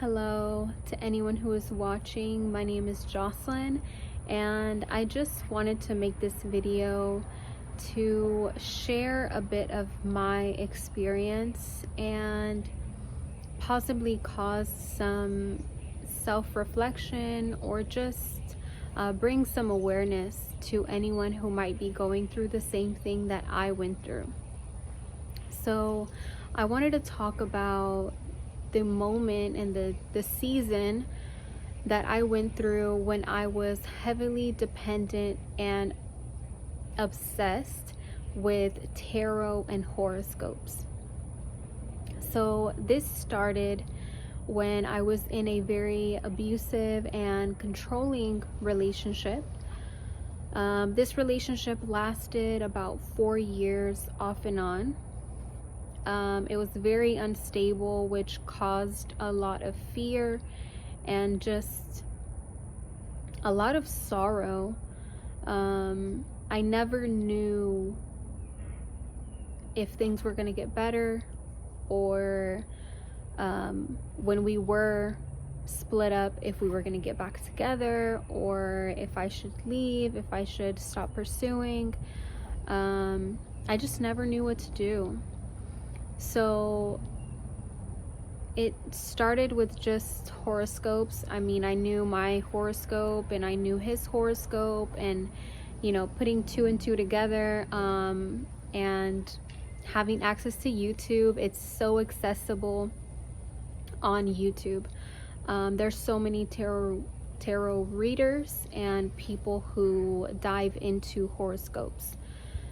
Hello to anyone who is watching. My name is Jocelyn, and I just wanted to make this video to share a bit of my experience and possibly cause some self-reflection or just bring some awareness to anyone who might be going through the same thing that I went through. So I wanted to talk about the moment and the season that I went through when I was heavily dependent and obsessed with tarot and horoscopes. So this started when I was in a very abusive and controlling relationship. This relationship lasted about 4 years off and on. It was very unstable, which caused a lot of fear and just a lot of sorrow. I never knew if things were going to get better or when we were split up, if we were going to get back together or if I should leave, if I should stop pursuing. I just never knew what to do. So it started with just horoscopes. I mean, I knew my horoscope and I knew his horoscope, and putting two and two together, and having access to YouTube. It's so accessible on YouTube. There's so many tarot readers and people who dive into horoscopes.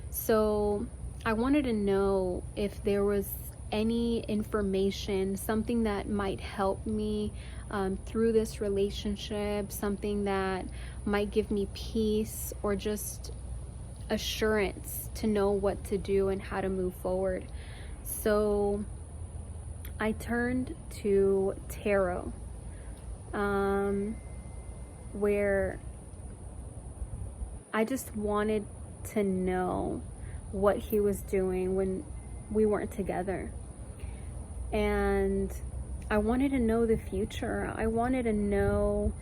So I wanted to know if there was any information, something that might help me through this relationship, something that might give me peace or just assurance to know what to do and how to move forward. So I turned to tarot, where I just wanted to know what he was doing when we weren't together, and I wanted to know the future. I wanted to know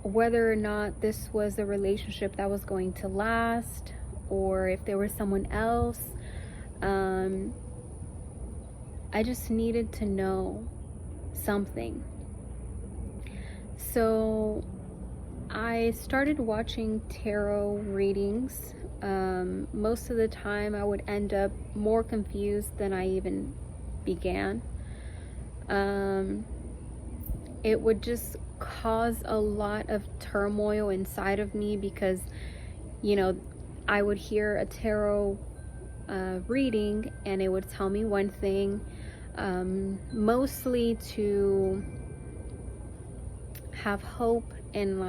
whether or not this was a relationship that was going to last, or if there was someone else. I just needed to know something. So I started watching tarot readings. Most of the time I would end up more confused than I even began. It would just cause a lot of turmoil inside of me because, I would hear a tarot reading and it would tell me one thing, mostly to have hope and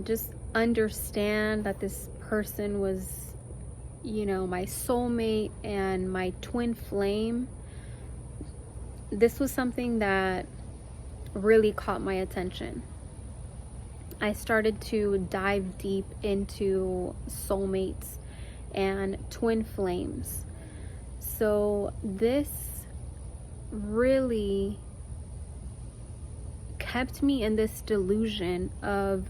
just understand that this person was, my soulmate and my twin flame. This was something that really caught my attention. I started to dive deep into soulmates and twin flames. So this really kept me in this delusion of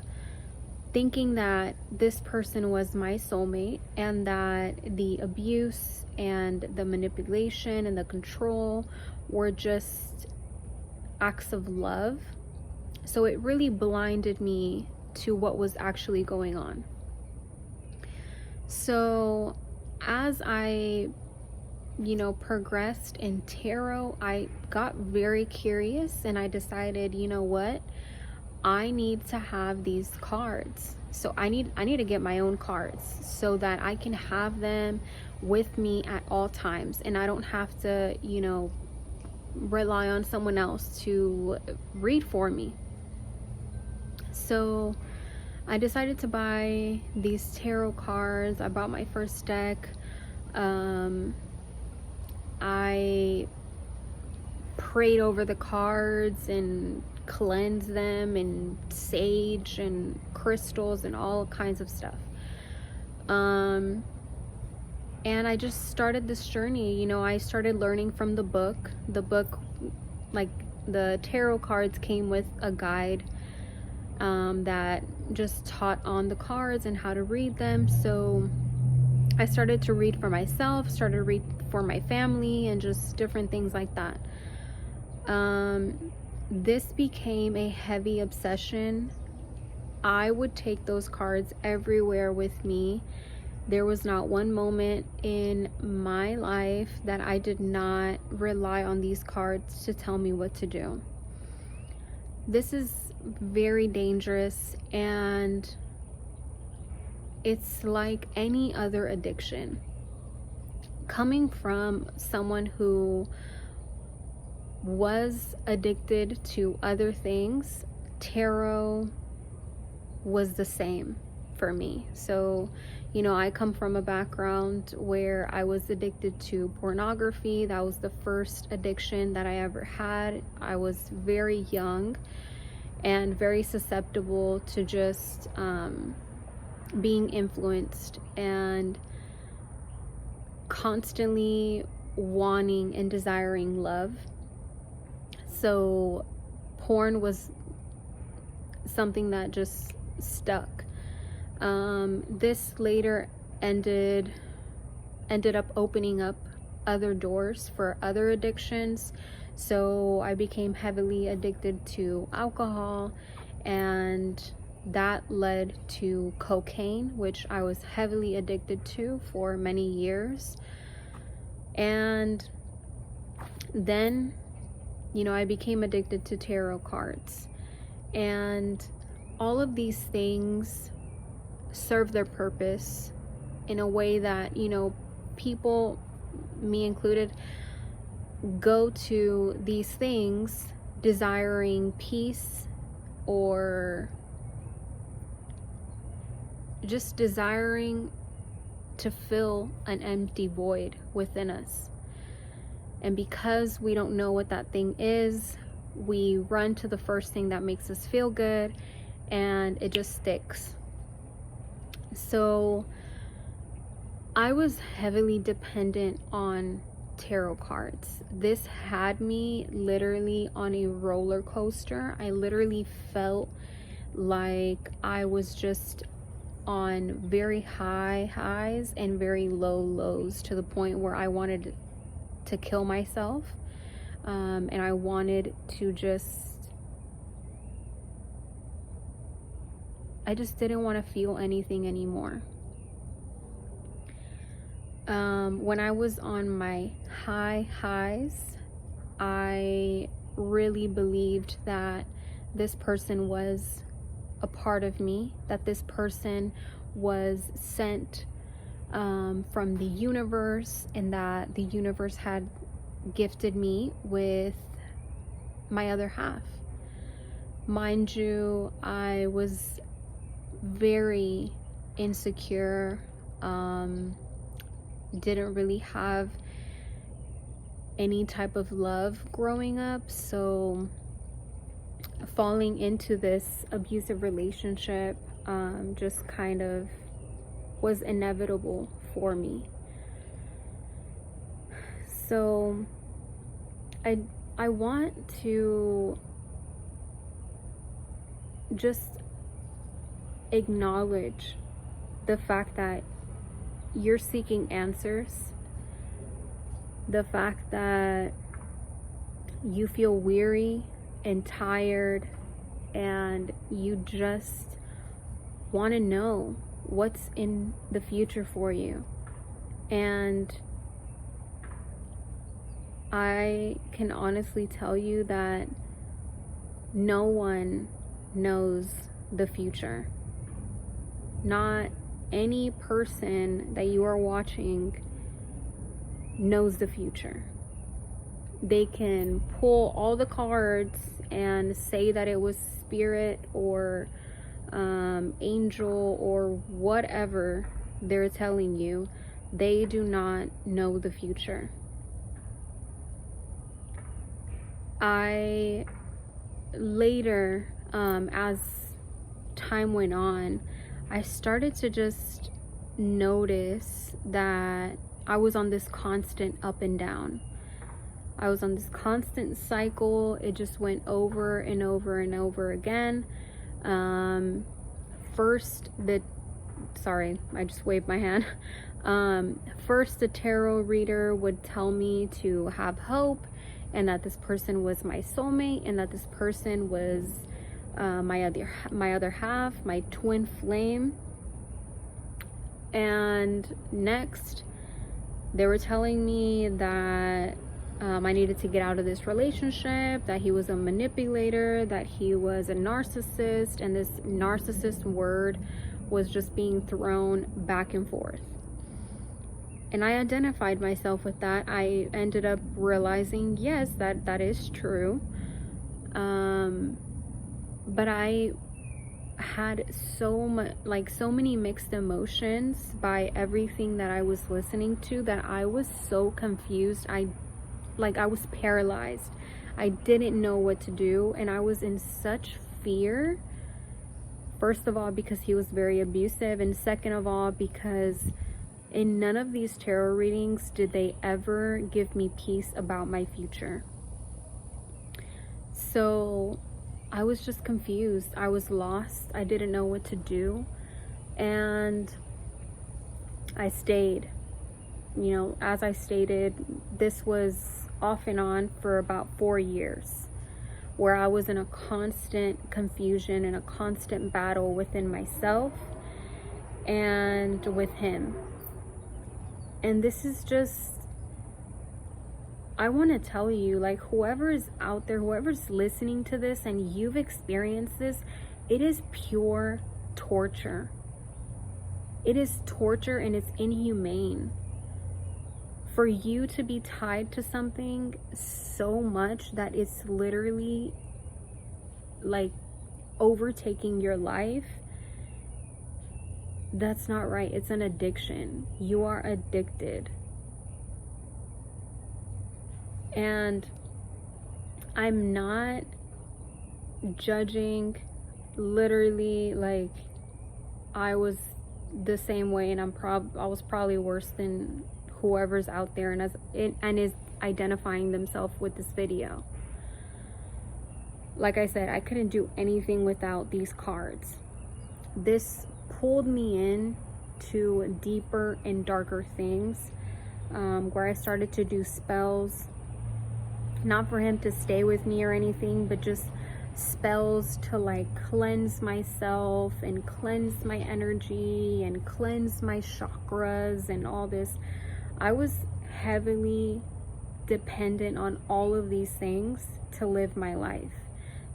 thinking that this person was my soulmate and that the abuse and the manipulation and the control were just acts of love. So it really blinded me to what was actually going on. So as I progressed in tarot, I got very curious and I decided, what? I need to have these cards. So I need to get my own cards so that I can have them with me at all times and I don't have to, rely on someone else to read for me. So I decided to buy these tarot cards. I bought my first deck. I prayed over the cards and cleansed them in sage and crystals and all kinds of stuff. And I just started this journey. I started learning from the book. The book like the tarot cards came with a guide that just taught on the cards and how to read them. So I started to read for myself, started to read for my family, and just different things like that. This became a heavy obsession. I would take those cards everywhere with me. There was not one moment in my life that I did not rely on these cards to tell me what to do. This is very dangerous, and it's like any other addiction. Coming from someone who was addicted to other things, tarot was the same for me. So, you know, I come from a background where I was addicted to pornography. That was the first addiction that I ever had. I was very young and very susceptible to just being influenced and constantly wanting and desiring love. So porn was something that just stuck. This later ended up opening up other doors for other addictions. So I became heavily addicted to alcohol, and that led to cocaine, which I was heavily addicted to for many years. And then, you know, I became addicted to tarot cards. And all of these things serve their purpose in a way that, you know, people, me included, go to these things desiring peace, or just desiring to fill an empty void within us. And because we don't know what that thing is, we run to the first thing that makes us feel good, and it just sticks. So I was heavily dependent on tarot cards. This had me literally on a roller coaster. I literally felt like I was just on very high highs and very low lows, to the point where I wanted to kill myself. And I wanted to I just didn't want to feel anything anymore. When I was on my highs, I really believed that this person was a part of me, that this person was sent from the universe, and that the universe had gifted me with my other half. Mind you, I was very insecure, didn't really have any type of love growing up, so falling into this abusive relationship just kind of was inevitable for me. So I want to just acknowledge the fact that you're seeking answers, the fact that you feel weary and tired, and you just want to know what's in the future for you. And I can honestly tell you that no one knows the future. Not any person that you are watching knows the future. They can pull all the cards and say that it was spirit or angel or whatever they're telling you. They do not know the future. I later, as time went on, I started to just notice that I was on this constant up and down. I was on this constant cycle. It just went over and over and over again. Sorry, I just waved my hand. First, the tarot reader would tell me to have hope, and that this person was my soulmate, and that this person was my other half, my twin flame. And next, they were telling me that I needed to get out of this relationship, that he was a manipulator, that he was a narcissist, and this narcissist word was just being thrown back and forth. And I identified myself with that. I ended up realizing, yes, that is true. But I had so many mixed emotions by everything that I was listening to, that I was so confused. I was paralyzed. I didn't know what to do, and I was in such fear. First of all, because he was very abusive, and second of all, because in none of these tarot readings did they ever give me peace about my future. So I was just confused. I was lost. I didn't know what to do. And I stayed. You know, as I stated, this was off and on for about 4 years, where I was in a constant confusion and a constant battle within myself and with him. And this is just, I want to tell you, like, whoever is out there, whoever's listening to this and you've experienced this, it is pure torture. It is torture, and it's inhumane. For you to be tied to something so much that it's literally like overtaking your life, that's not right. It's an addiction. You are addicted. And I'm not judging. Literally, like, I was the same way, and I was probably worse than whoever's out there and is identifying themselves with this video. Like I said, I couldn't do anything without these cards. This pulled me in to deeper and darker things, where I started to do spells, not for him to stay with me or anything, but just spells to like cleanse myself and cleanse my energy and cleanse my chakras and all this. I was heavily dependent on all of these things to live my life.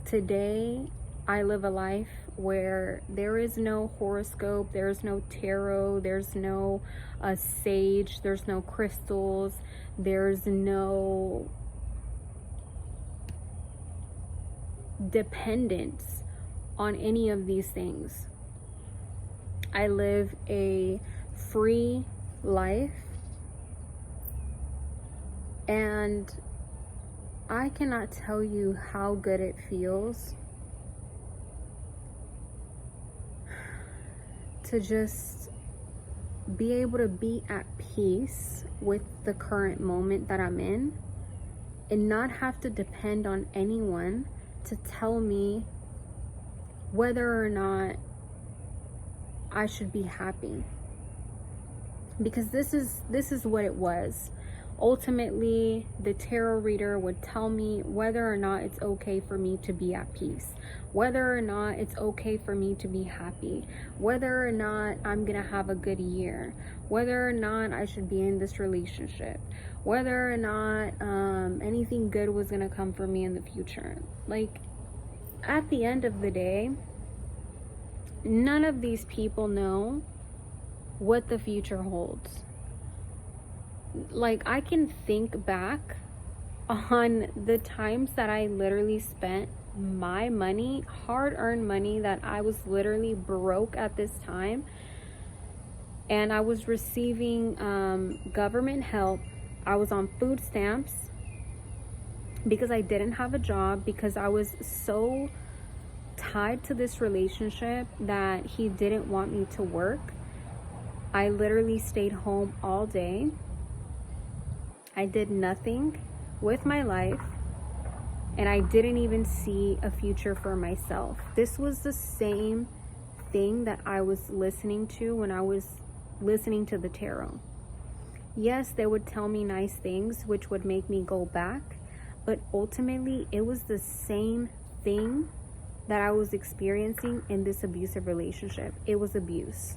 Today, I live a life where there is no horoscope, there's no tarot, there's no sage, there's no crystals, there's no dependence on any of these things. I live a free life, and I cannot tell you how good it feels to just be able to be at peace with the current moment that I'm in, and not have to depend on anyone to tell me whether or not I should be happy. Because this is what it was. Ultimately, the tarot reader would tell me whether or not it's okay for me to be at peace, whether or not it's okay for me to be happy, whether or not I'm gonna have a good year, whether or not I should be in this relationship, whether or not anything good was gonna come for me in the future. Like, at the end of the day, none of these people know what the future holds. Like, I can think back on the times that I literally spent my money, hard-earned money, that I was literally broke at this time, and I was receiving government help. I was on food stamps because I didn't have a job, because I was so tied to this relationship that he didn't want me to work. I literally stayed home all day. I did nothing with my life, and I didn't even see a future for myself. This was the same thing that I was listening to when I was listening to the tarot. Yes, they would tell me nice things, which would make me go back, but ultimately it was the same thing that I was experiencing in this abusive relationship. It was abuse.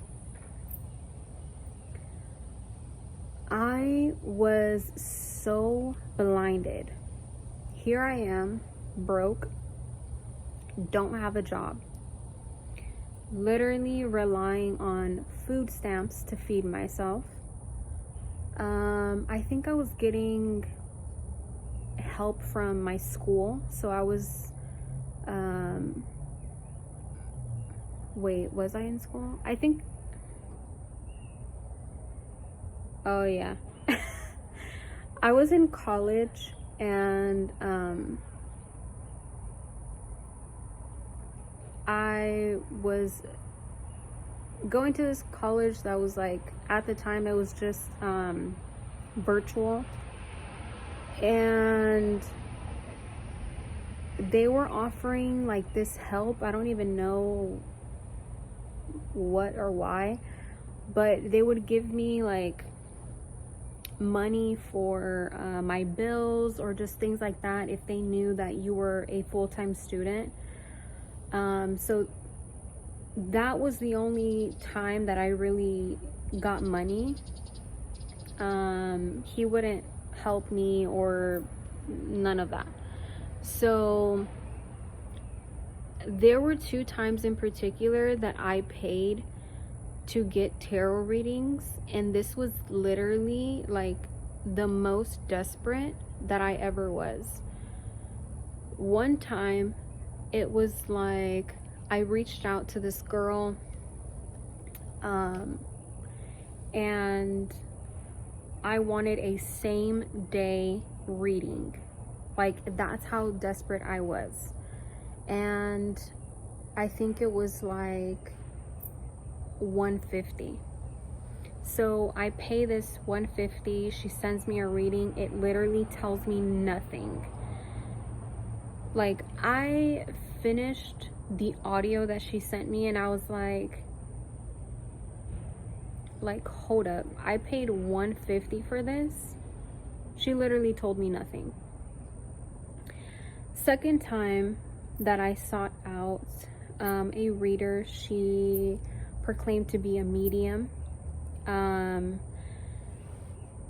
I was so blinded. Here I am, broke, don't have a job, literally relying on food stamps to feed myself. I think I was getting help from my school, so I was wait, was I in school? I think, oh yeah. I was in college, and I was going to this college that was like, at the time it was just virtual, and they were offering like this help. I don't even know what or why, but they would give me like money for my bills or just things like that if they knew that you were a full-time student. So that was the only time that I really got money. He wouldn't help me or none of that. So there were 2 times in particular that I paid to get tarot readings, and this was literally like the most desperate that I ever was. One time it was like I reached out to this girl, and I wanted a same day reading. Like, that's how desperate I was. And I think it was like $150. So I pay this $150. She sends me a reading. It literally tells me nothing. Like, I finished the audio that she sent me, and I was like, hold up, I paid $150 for this. She literally told me nothing. Second time that I sought out a reader, she proclaimed to be a medium, and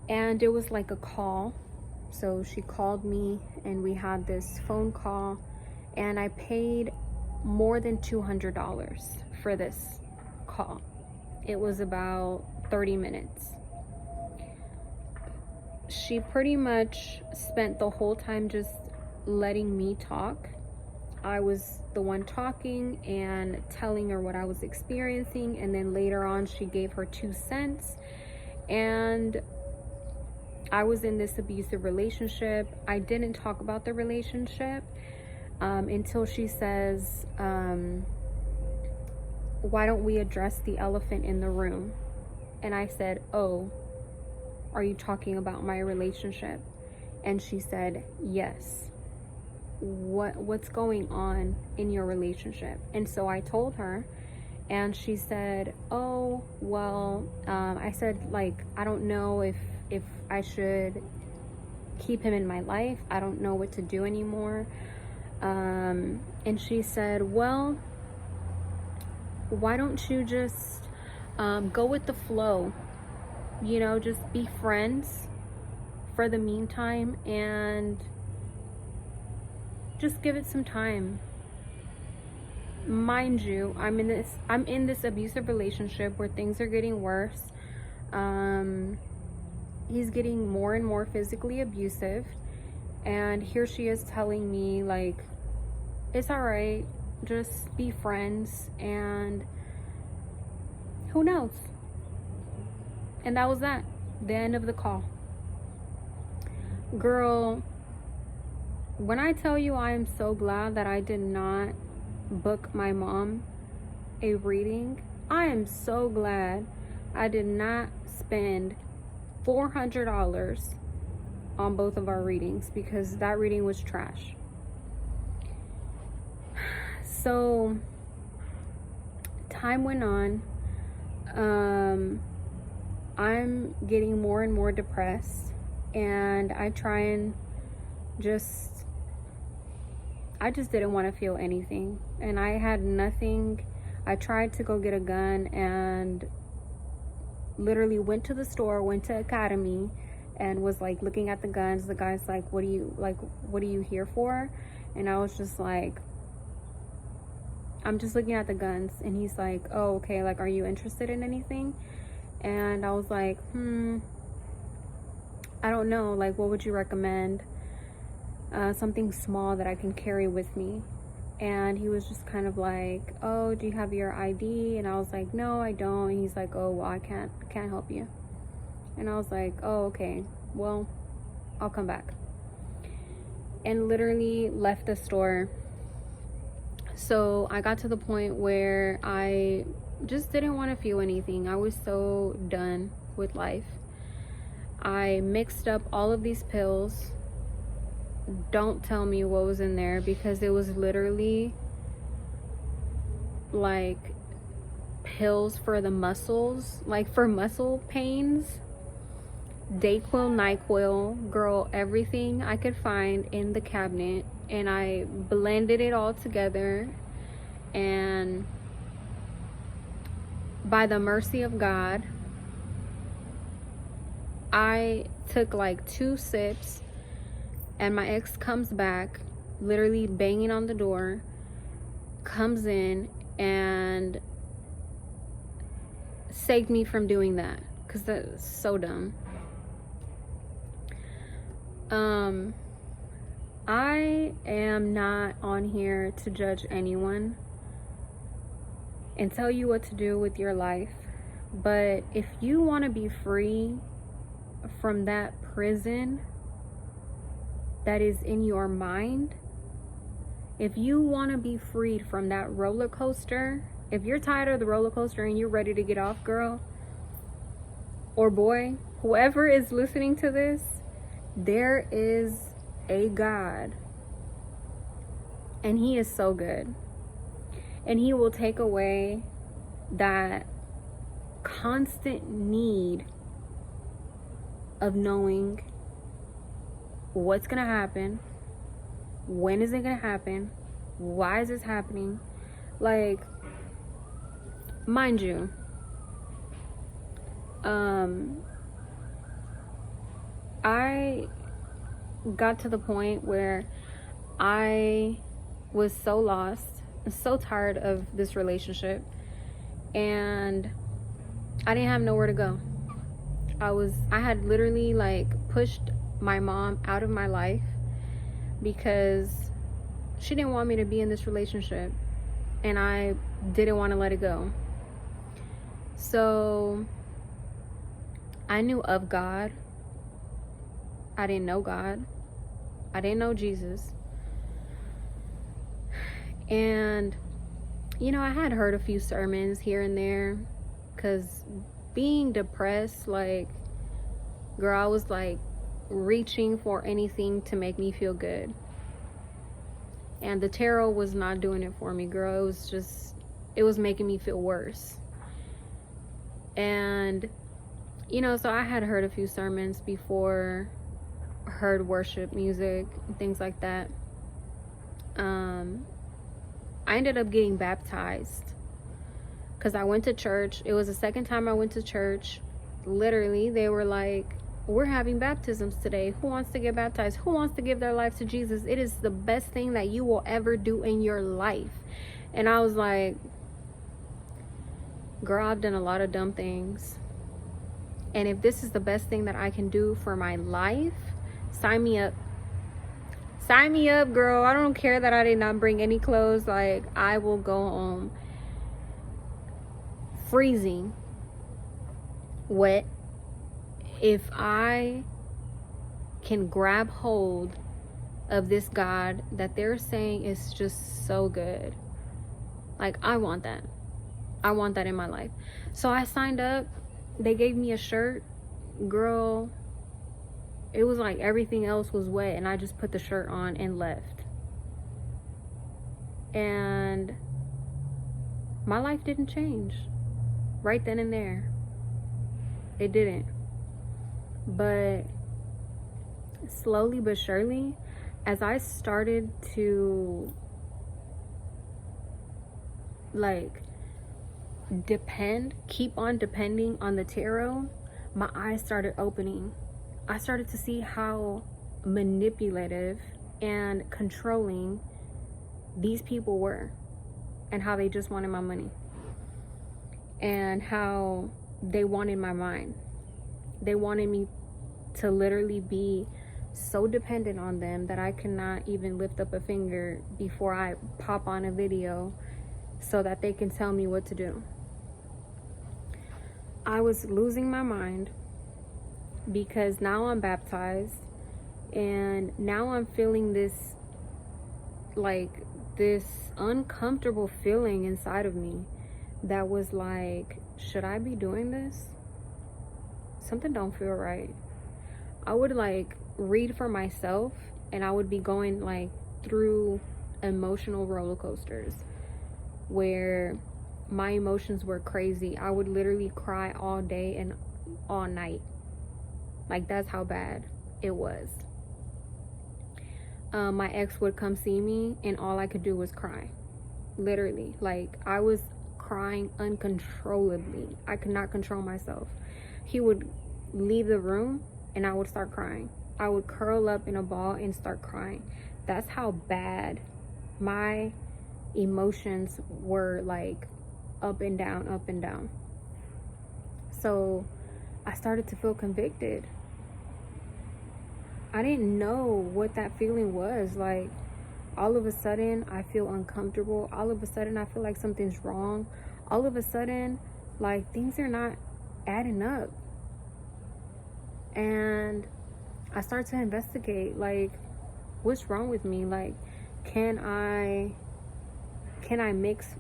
it was like a call. So she called me and we had this phone call, and I paid more than $200 for this call. It was about 30 minutes. She pretty much spent the whole time just letting me talk. I was the one talking and telling her what I was experiencing, and then later on she gave her 2 cents. And I was in this abusive relationship. I didn't talk about the relationship until she says, why don't we address the elephant in the room? And I said, oh, are you talking about my relationship? And she said, yes. What's going on in your relationship? And so I told her, and she said, oh, well, I said, like, I don't know if I should keep him in my life. I don't know what to do anymore. And she said, well, why don't you just go with the flow, you know, just be friends for the meantime and just give it some time. Mind you, I'm in this abusive relationship where things are getting worse. He's getting more and more physically abusive, and here she is telling me, like, it's all right, just be friends, and who knows? And that was that, the end of the call. Girl, when I tell you I am so glad that I did not book my mom a reading, I am so glad I did not spend $400 on both of our readings because that reading was trash. So time went on. I'm getting more and more depressed, and I just didn't want to feel anything, and I had nothing. I tried to go get a gun and literally went to the store, went to Academy, and was like looking at the guns. The guy's like, what are you here for? And I was just like, I'm just looking at the guns. And he's like, oh, okay, like, are you interested in anything? And I was like, I don't know, like, what would you recommend? Something small that I can carry with me. And he was just kind of like, oh, do you have your ID? And I was like, no, I don't. And he's like, oh, well, I can't help you. And I was like, oh, okay, well, I'll come back. And literally left the store. So I got to the point where I just didn't want to feel anything. I was so done with life. I mixed up all of these pills. Don't tell me what was in there, because it was literally like pills for the muscles, like for muscle pains. Dayquil, NyQuil, girl, everything I could find in the cabinet, and I blended it all together. And by the mercy of God, I took like 2 sips, and my ex comes back, literally banging on the door, comes in and saved me from doing that, because that's so dumb. I am not on here to judge anyone and tell you what to do with your life, but if you want to be free from that prison that is in your mind, if you want to be freed from that roller coaster, if you're tired of the roller coaster and you're ready to get off, girl or boy, whoever is listening to this, there is a God, and he is so good, and he will take away that constant need of knowing what's gonna happen, when is it gonna happen, why is this happening. Like, mind you, I got to the point where I was so lost, so tired of this relationship, and I didn't have nowhere to go. I had literally like pushed my mom out of my life because she didn't want me to be in this relationship, and I didn't want to let it go. So I knew of God. I didn't know God. I didn't know Jesus. And, you know, I had heard a few sermons here and there, because being depressed, like, girl, I was like reaching for anything to make me feel good. And the tarot was not doing it for me, girl. It was making me feel worse. And, you know, so I had heard a few sermons before, heard worship music and things like that. I ended up getting baptized because I went to church. It was the second time I went to church. Literally, they were like, we're having baptisms today. Who wants to get baptized? Who wants to give their life to Jesus? It is the best thing that you will ever do in your life. And I was like, girl, I've done a lot of dumb things, and if this is the best thing that I can do for my life, sign me up. Sign me up, girl. I don't care that I did not bring any clothes. Like, I will go home freezing wet if I can grab hold of this God that they're saying is just so good. Like, I want that. I want that in my life. So I signed up. They gave me a shirt. Girl, It was like everything else was wet and I just put the shirt on and left. And my life didn't change right then and there. It didn't. But slowly but surely, as I started to like keep on depending on the tarot, my eyes started opening. I started to see how manipulative and controlling these people were, and how they just wanted my money, and how they wanted my mind. They wanted me to literally be so dependent on them that I cannot even lift up a finger before I pop on a video so that they can tell me what to do. I was losing my mind because now I'm baptized, and now I'm feeling this uncomfortable feeling inside of me that was like, should I be doing this? Something don't feel right. I would like read for myself, and I would be going like through emotional roller coasters where my emotions were crazy. I would literally cry all day and all night. Like, that's how bad it was. My ex would come see me and all I could do was cry. Literally, like, I was crying uncontrollably. I could not control myself. He would leave the room and I would start crying. I would curl up in a ball and start crying. That's how bad my emotions were, like up and down, up and down. So I started to feel convicted. I didn't know what that feeling was. Like, all of a sudden I feel uncomfortable. All of a sudden I feel like something's wrong. All of a sudden, like, things are not adding up. And I start to investigate, like, what's wrong with me? Like, can I mix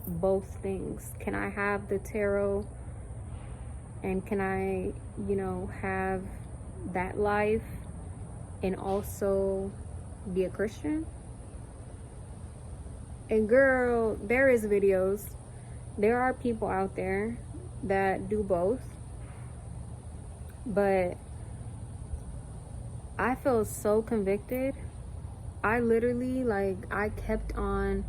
both things? Can I have the tarot and can I, have that life and also be a Christian? And girl, there is videos. There are people out there that do both. But I felt so convicted. I literally, I kept on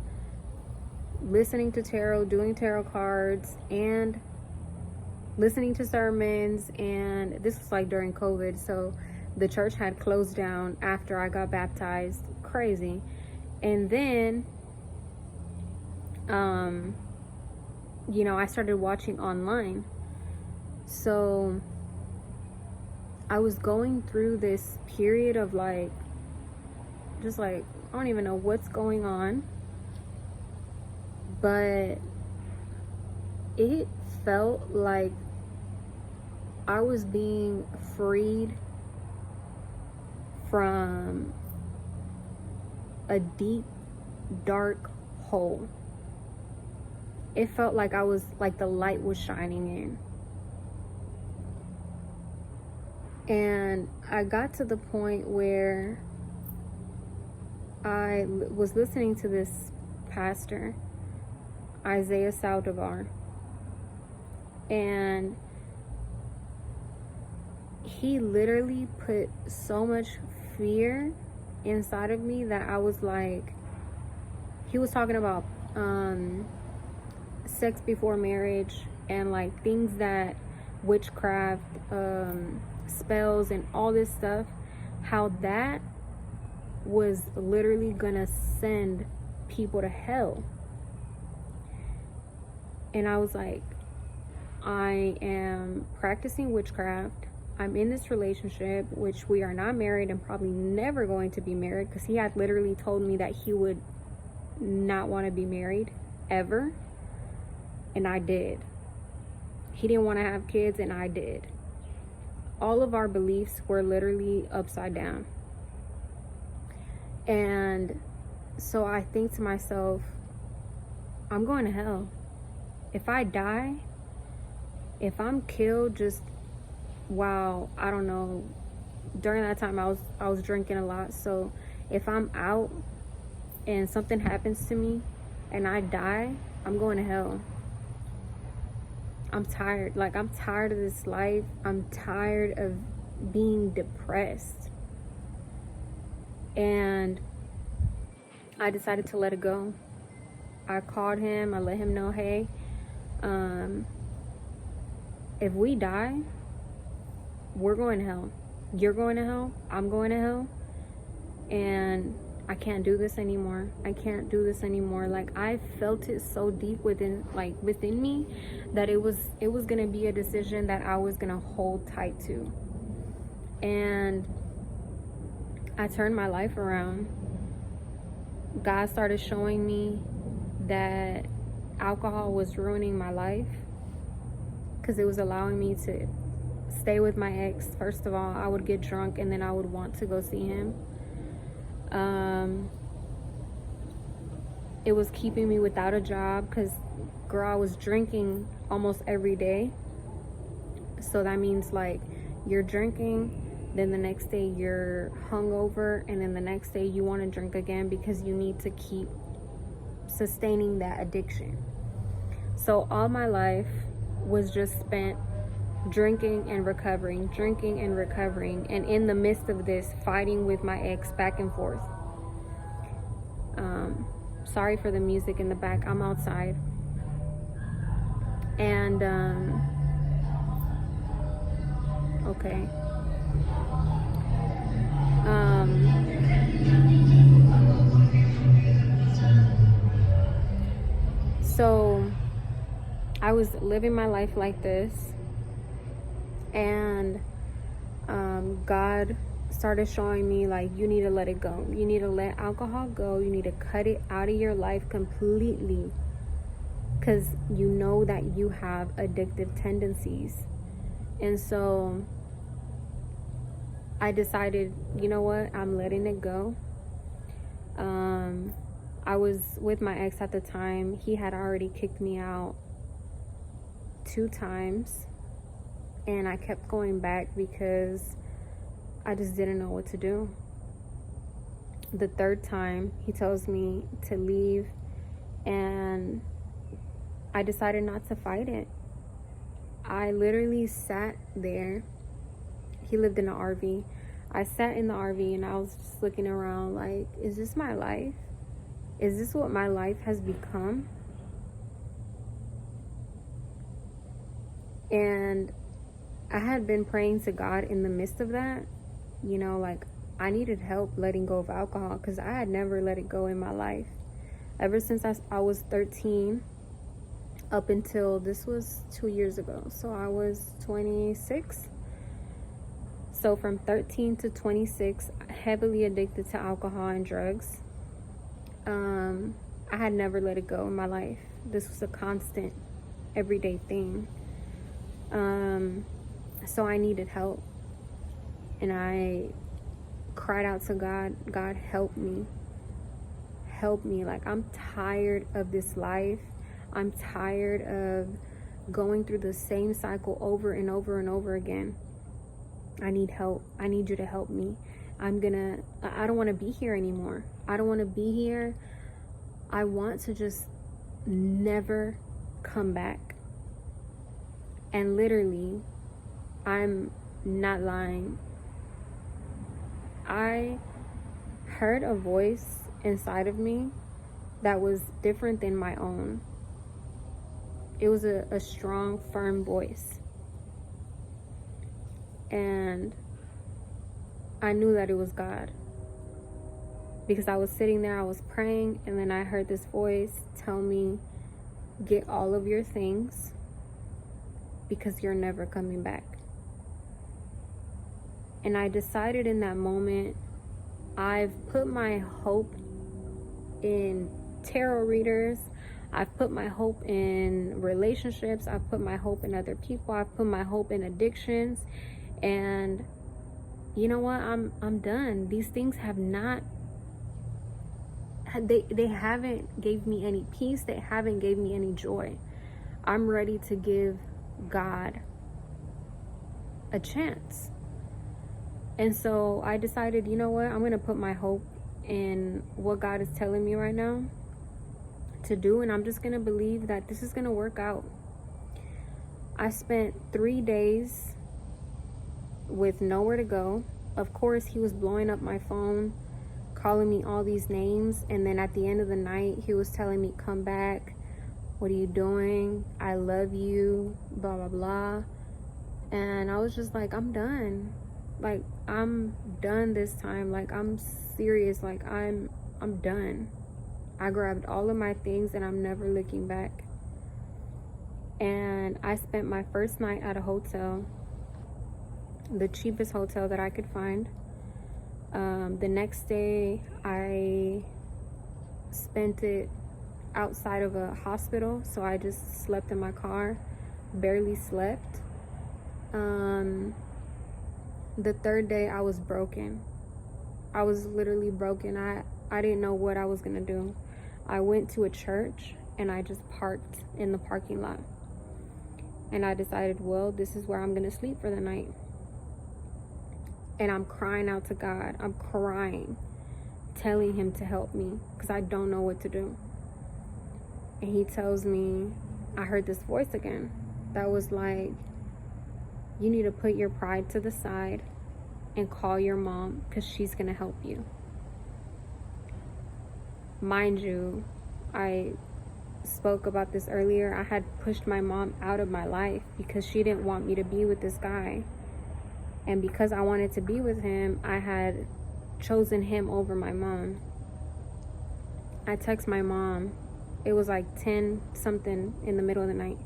listening to tarot, doing tarot cards, and listening to sermons. And this was like during COVID, so the church had closed down after I got baptized. Crazy. And then I started watching online. So I was going through this period of I don't even know what's going on, but it felt like I was being freed from a deep, dark hole. It felt like I was the light was shining in. And I got to the point where I was listening to this pastor, Isaiah Saldivar, and he literally put so much fear inside of me that I was like, he was talking about sex before marriage and things that witchcraft, spells and all this stuff, how that was literally gonna send people to hell. And I was like, I am practicing witchcraft. I'm in this relationship, which we are not married and probably never going to be married, because he had literally told me that he would not want to be married ever. And I did. He didn't want to have kids, and I did. All of our beliefs were literally upside down. And so I think to myself, I'm going to hell. If I die, if I'm killed just while, I don't know, during that time I was drinking a lot. So if I'm out and something happens to me and I die, I'm going to hell. I'm tired. Like, I'm tired of this life. I'm tired of being depressed. And I decided to let it go. I called him. I let him know, hey, if we die, we're going to hell. You're going to hell. I'm going to hell. And I can't do this anymore. I can't do this anymore. Like, I felt it so deep within me that it was gonna be a decision that I was gonna hold tight to. And I turned my life around. God started showing me that alcohol was ruining my life, because it was allowing me to stay with my ex. First of all, I would get drunk and then I would want to go see him. It was keeping me without a job, because girl, I was drinking almost every day. So that means, like, you're drinking, then the next day you're hungover, and then the next day you want to drink again because you need to keep sustaining that addiction. So all my life was just spent drinking and recovering, and in the midst of this, fighting with my ex back and forth. Sorry for the music in the back. I'm outside. And okay. So I was living my life like this, and God started showing me, like, you need to let it go. You need to let alcohol go. You need to cut it out of your life completely, because you know that you have addictive tendencies. And so I decided, you know what, I'm letting it go. I was with my ex at the time. He had already kicked me out 2 times, and I kept going back because I just didn't know what to do. The 3rd time, he tells me to leave, and I decided not to fight it. I literally sat there. He lived in an RV. I sat in the RV and I was just looking around like, is this my life? Is this what my life has become? And I had been praying to God in the midst of that. You know, like, I needed help letting go of alcohol, because I had never let it go in my life. Ever since I was 13, up until, this was 2 years ago. So I was 26. So from 13 to 26, heavily addicted to alcohol and drugs. I had never let it go in my life. This was a constant, everyday thing. So I needed help. And I cried out to God, God, help me. Help me. Like, I'm tired of this life. I'm tired of going through the same cycle over and over and over again. I need help. I need you to help me. I don't want to be here anymore. I don't want to be here. I want to just never come back. And literally, I'm not lying, I heard a voice inside of me that was different than my own. It was a strong, firm voice. And I knew that it was God, because I was sitting there, I was praying, and then I heard this voice tell me, get all of your things, because you're never coming back. And I decided in that moment, I've put my hope in tarot readers. I've put my hope in relationships. I've put my hope in other people. I've put my hope in addictions. And you know what? I'm done. These things have not, they haven't gave me any peace. They haven't gave me any joy. I'm ready to give God a chance. And so I decided, you know what, I'm going to put my hope in what God is telling me right now to do, and I'm just going to believe that this is going to work out. I spent 3 days with nowhere to go. Of course, he was blowing up my phone, calling me all these names, and then at the end of the night, he was telling me, come back, what are you doing, I love you, blah blah blah. And I was just like, I'm done. Like, I'm done this time. Like, I'm serious. Like, I'm done. I grabbed all of my things and I'm never looking back. And I spent my first night at a hotel, the cheapest hotel that I could find. The next day, I spent it outside of a hospital, so I just slept in my car, barely slept. The third day, I was broken. I was literally broken. I didn't know what I was gonna do. I went to a church and I just parked in the parking lot. And I decided, well, this is where I'm gonna sleep for the night. And I'm crying out to God. I'm crying, telling him to help me because I don't know what to do. And he tells me, I heard this voice again that was like, you need to put your pride to the side and call your mom because she's gonna help you. Mind you, I spoke about this earlier. I had pushed my mom out of my life because she didn't want me to be with this guy. And because I wanted to be with him, I had chosen him over my mom. I text my mom. It was like 10 something in the middle of the night.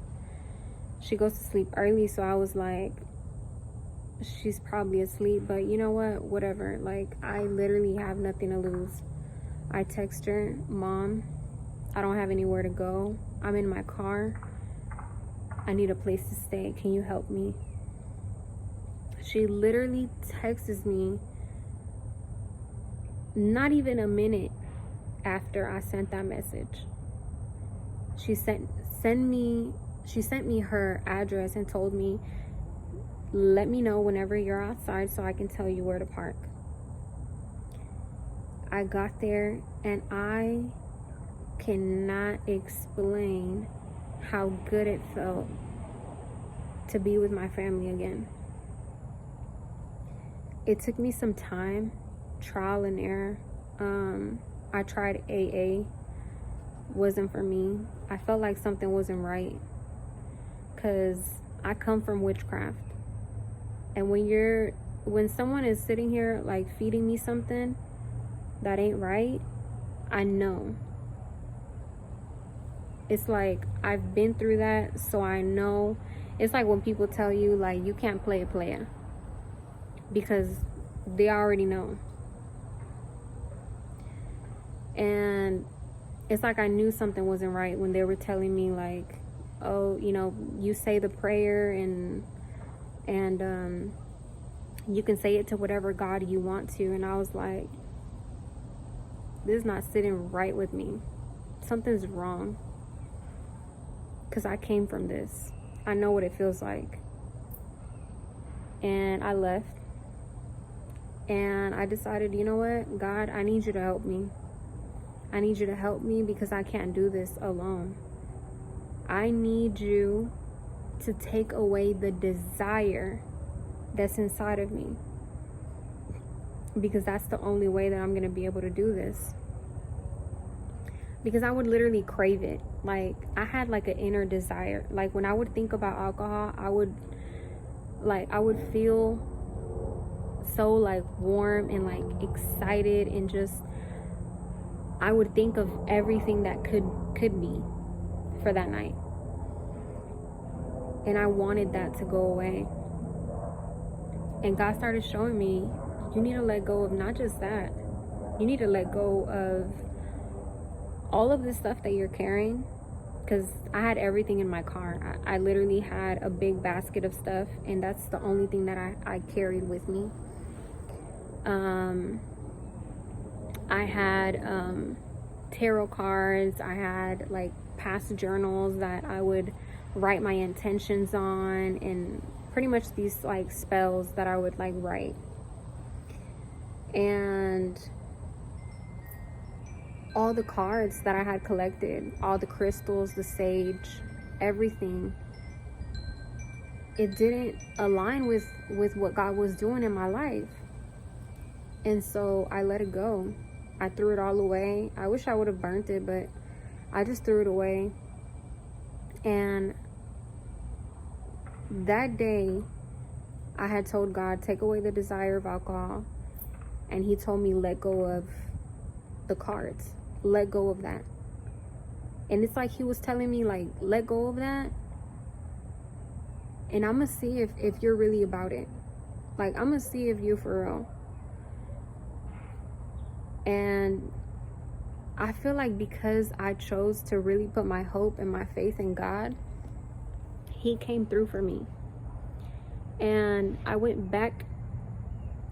She goes to sleep early, so I was like, she's probably asleep, but you know what? Whatever. Like, I literally have nothing to lose. I text her, Mom, I don't have anywhere to go. I'm in my car. I need a place to stay. Can you help me? She literally texts me not even a minute after I sent that message. She sent me her address and told me, let me know whenever you're outside so I can tell you where to park. I got there and I cannot explain how good it felt to be with my family again. It took me some time, trial and error. I tried AA, wasn't for me. I felt like something wasn't right because I come from witchcraft. And when someone is sitting here like feeding me something that ain't right, I know. It's like I've been through that, so I know. It's like when people tell you like you can't play a player because they already know. And it's like I knew something wasn't right when they were telling me like, oh, you know, you say the prayer and you can say it to whatever God you want to. And I was like, this is not sitting right with me. Something's wrong. Because I came from this. I know what it feels like. And I left. And I decided, you know what, God, I need you to help me. I need you to help me because I can't do this alone. I need you to take away the desire that's inside of me, because that's the only way that I'm going to be able to do this. Because I would literally crave it. Like, I had like an inner desire. Like, when I would think about alcohol, I would feel so like warm and like excited, and just I would think of everything that could be for that night. And I wanted that to go away. And God started showing me, you need to let go of not just that. You need to let go of all of this stuff that you're carrying. Because I had everything in my car. I literally had a big basket of stuff, and that's the only thing that I carried with me. I had tarot cards. I had like past journals that I would write my intentions on, and pretty much these like spells that I would like write. And all the cards that I had collected, all the crystals, the sage, everything, it didn't align with what God was doing in my life. And so I let it go. I threw it all away. I wish I would have burnt it, but I just threw it away. And that day, I had told God, take away the desire of alcohol. And he told me, let go of the cards. Let go of that. And it's like he was telling me, like, let go of that. And I'm going to see if you're really about it. Like, I'm going to see if you're for real. And I feel like because I chose to really put my hope and my faith in God, he came through for me. And I went back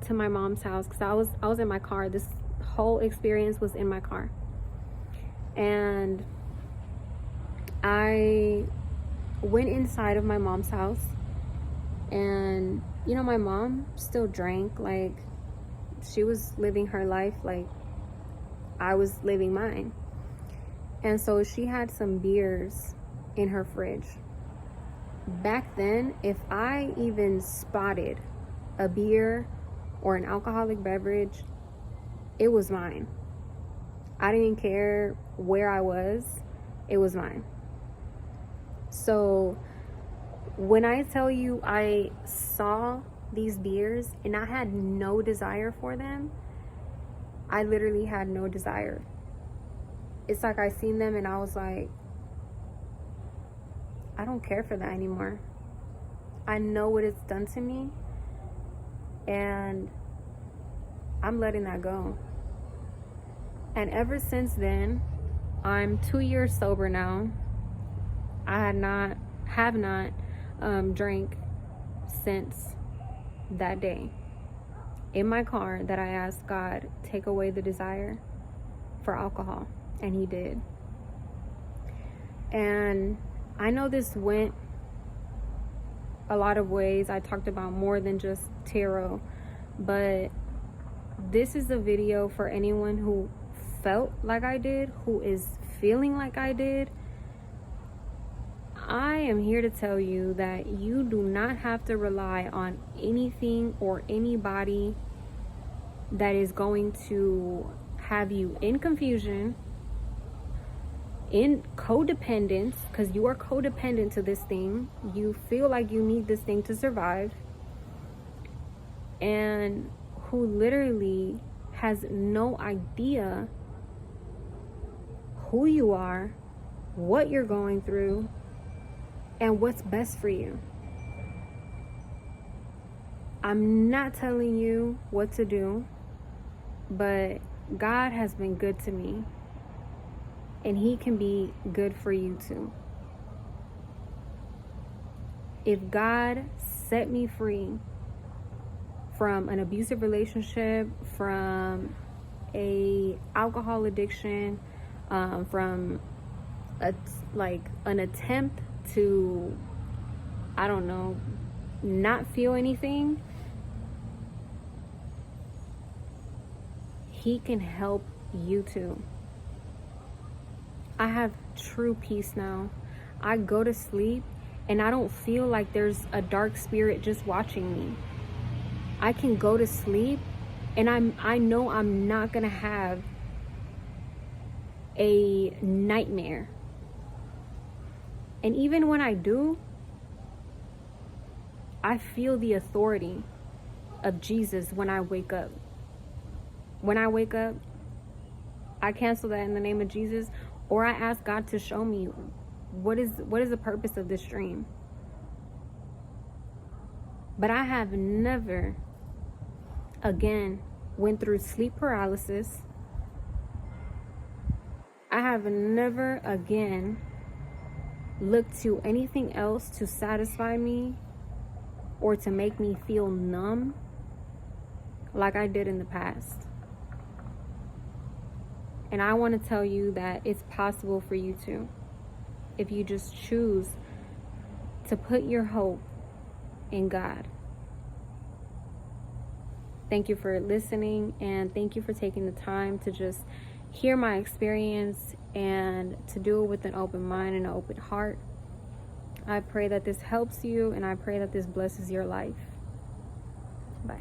to my mom's house because I was in my car. This whole experience was in my car. And I went inside of my mom's house, and you know, my mom still drank. Like, she was living her life like I was living mine. And so she had some beers in her fridge. Back then, if I even spotted a beer or an alcoholic beverage, it was mine. I didn't care where I was, it was mine. So when I tell you I saw these beers and I had no desire for them, I literally had no desire. It's like I seen them and I was like, I don't care for that anymore. I know what it's done to me, and I'm letting that go. And ever since then, I'm 2 years sober now. I have not drank since that day. In my car that I asked God, take away the desire for alcohol, and he did. And I know this went a lot of ways. I talked about more than just tarot, but this is a video for anyone who felt like I did, who is feeling like I did. I am here to tell you that you do not have to rely on anything or anybody that is going to have you in confusion, in codependence, because you are codependent to this thing. You feel like you need this thing to survive, and who literally has no idea who you are, what you're going through, and what's best for you. I'm not telling you what to do, but God has been good to me, and he can be good for you too. If God set me free from an abusive relationship, from a alcohol addiction, from an attempt to, I don't know, not feel anything, he can help you too. I have true peace now. I go to sleep and I don't feel like there's a dark spirit just watching me. I can go to sleep and I know I'm not gonna have a nightmare. And even when I do, I feel the authority of Jesus when I wake up. When I wake up, I cancel that in the name of Jesus, or I ask God to show me what is the purpose of this dream. But I have never again went through sleep paralysis. I have never again looked to anything else to satisfy me or to make me feel numb like I did in the past. And I want to tell you that it's possible for you too, if you just choose to put your hope in God. Thank you for listening, and thank you for taking the time to just hear my experience and to do it with an open mind and an open heart. I pray that this helps you, and I pray that this blesses your life. Bye.